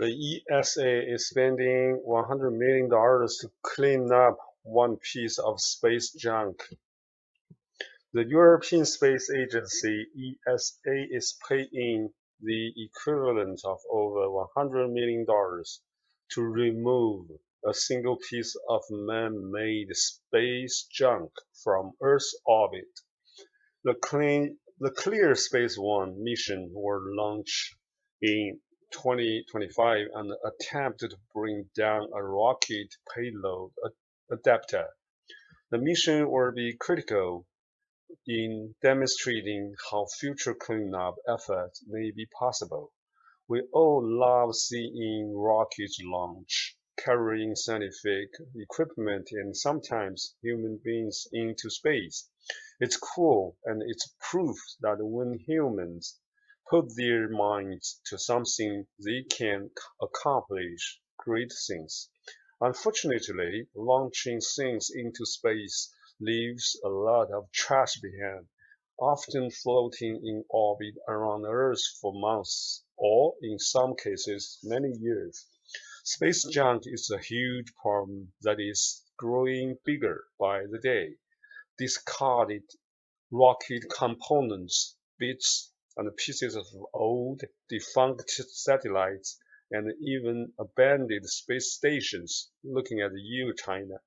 The ESA is spending $100 million to clean up one piece of space junk. The European Space Agency (ESA) is paying the equivalent of over $100 million to remove a single piece of man-made space junk from Earth's orbit. The Clear Space One mission will launch in 2025 and attempt to bring down a rocket payload adapter. The mission will be critical in demonstrating how future cleanup efforts may be possible. We all love seeing rockets launch, carrying scientific equipment and sometimes human beings into space. It's cool, and it's proof that when humans put their minds to something, they can accomplish great things. Unfortunately, launching things into space leaves a lot of trash behind, often floating in orbit around Earth for months, or in some cases, many years. Space junk is a huge problem that is growing bigger by the day. Discarded rocket components, bits and pieces of old, defunct satellites, and even abandoned space stations, looking at you, China,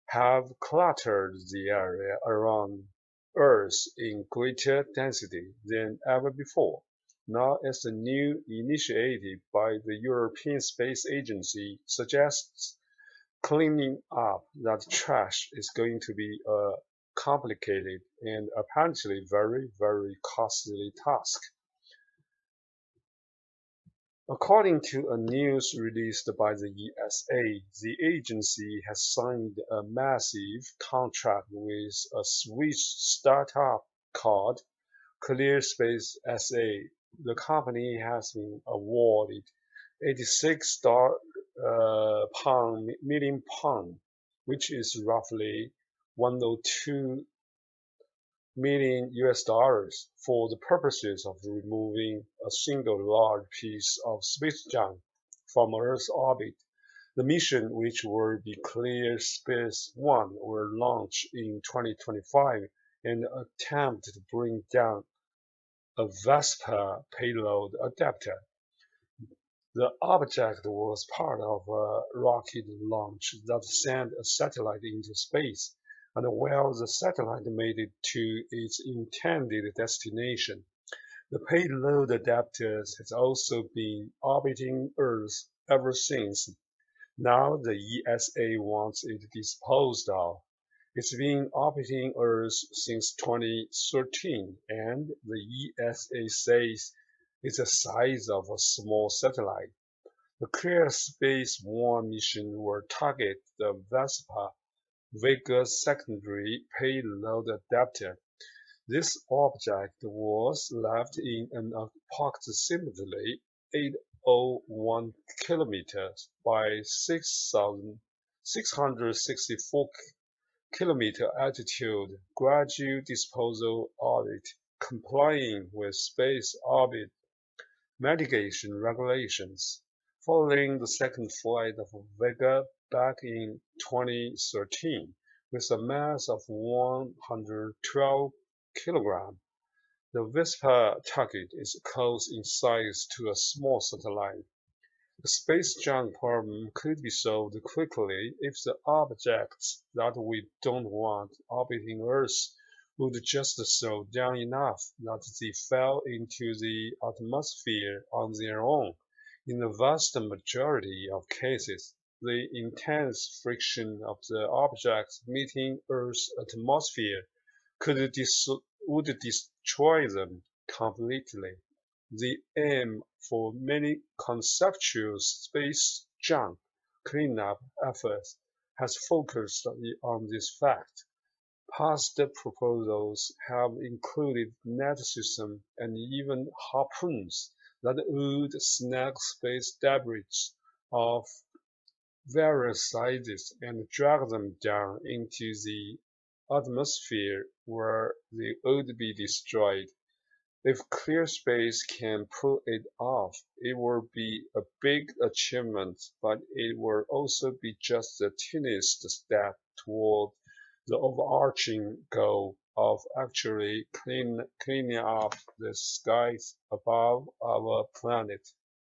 have cluttered the area around Earth in greater density than ever before. Now, as a new initiative by the European Space Agency suggests, cleaning up that trash is going to be a complicated and apparently very, very costly task. According to a news released by the ESA, the agency has signed a massive contract with a Swiss startup called ClearSpace SA. The company has been awarded 86 million pound, which is roughly 102 million US dollars for the purposes of removing a single large piece of space junk from Earth's orbit. The mission, which will be Clear Space One, will launch in 2025 and attempt to bring down a Vespa payload adapter. The object was part of a rocket launch that sent a satellite into space, and while the satellite made it to its intended destination, the payload adapter has also been orbiting Earth ever since. Now the ESA wants it disposed of. It's been orbiting Earth since 2013, and the ESA says it's the size of a small satellite. The Clear Space One mission will target the Vespa Vega secondary payload adapter. This object was left in an approximately 801 kilometers by 6,664 kilometer altitude gradual disposal orbit, complying with space orbit mitigation regulations. Following the second flight of Vega back in 2013 with a mass of 112 kilograms, the Vespa target is close in size to a small satellite. The space junk problem could be solved quickly if the objects that we don't want orbiting Earth would just slow down enough that they fell into the atmosphere on their own. In the vast majority of cases, the intense friction of the objects meeting Earth's atmosphere would destroy them completely. The aim for many conceptual space junk cleanup efforts has focused on this fact. Past proposals have included net systems and even harpoons that would snag space debris of various sizes and drag them down into the atmosphere where they would be destroyed. If clear space can pull it off, it will be a big achievement, but it will also be just the tiniest step toward the overarching goal of actually cleaning up the skies above our planet.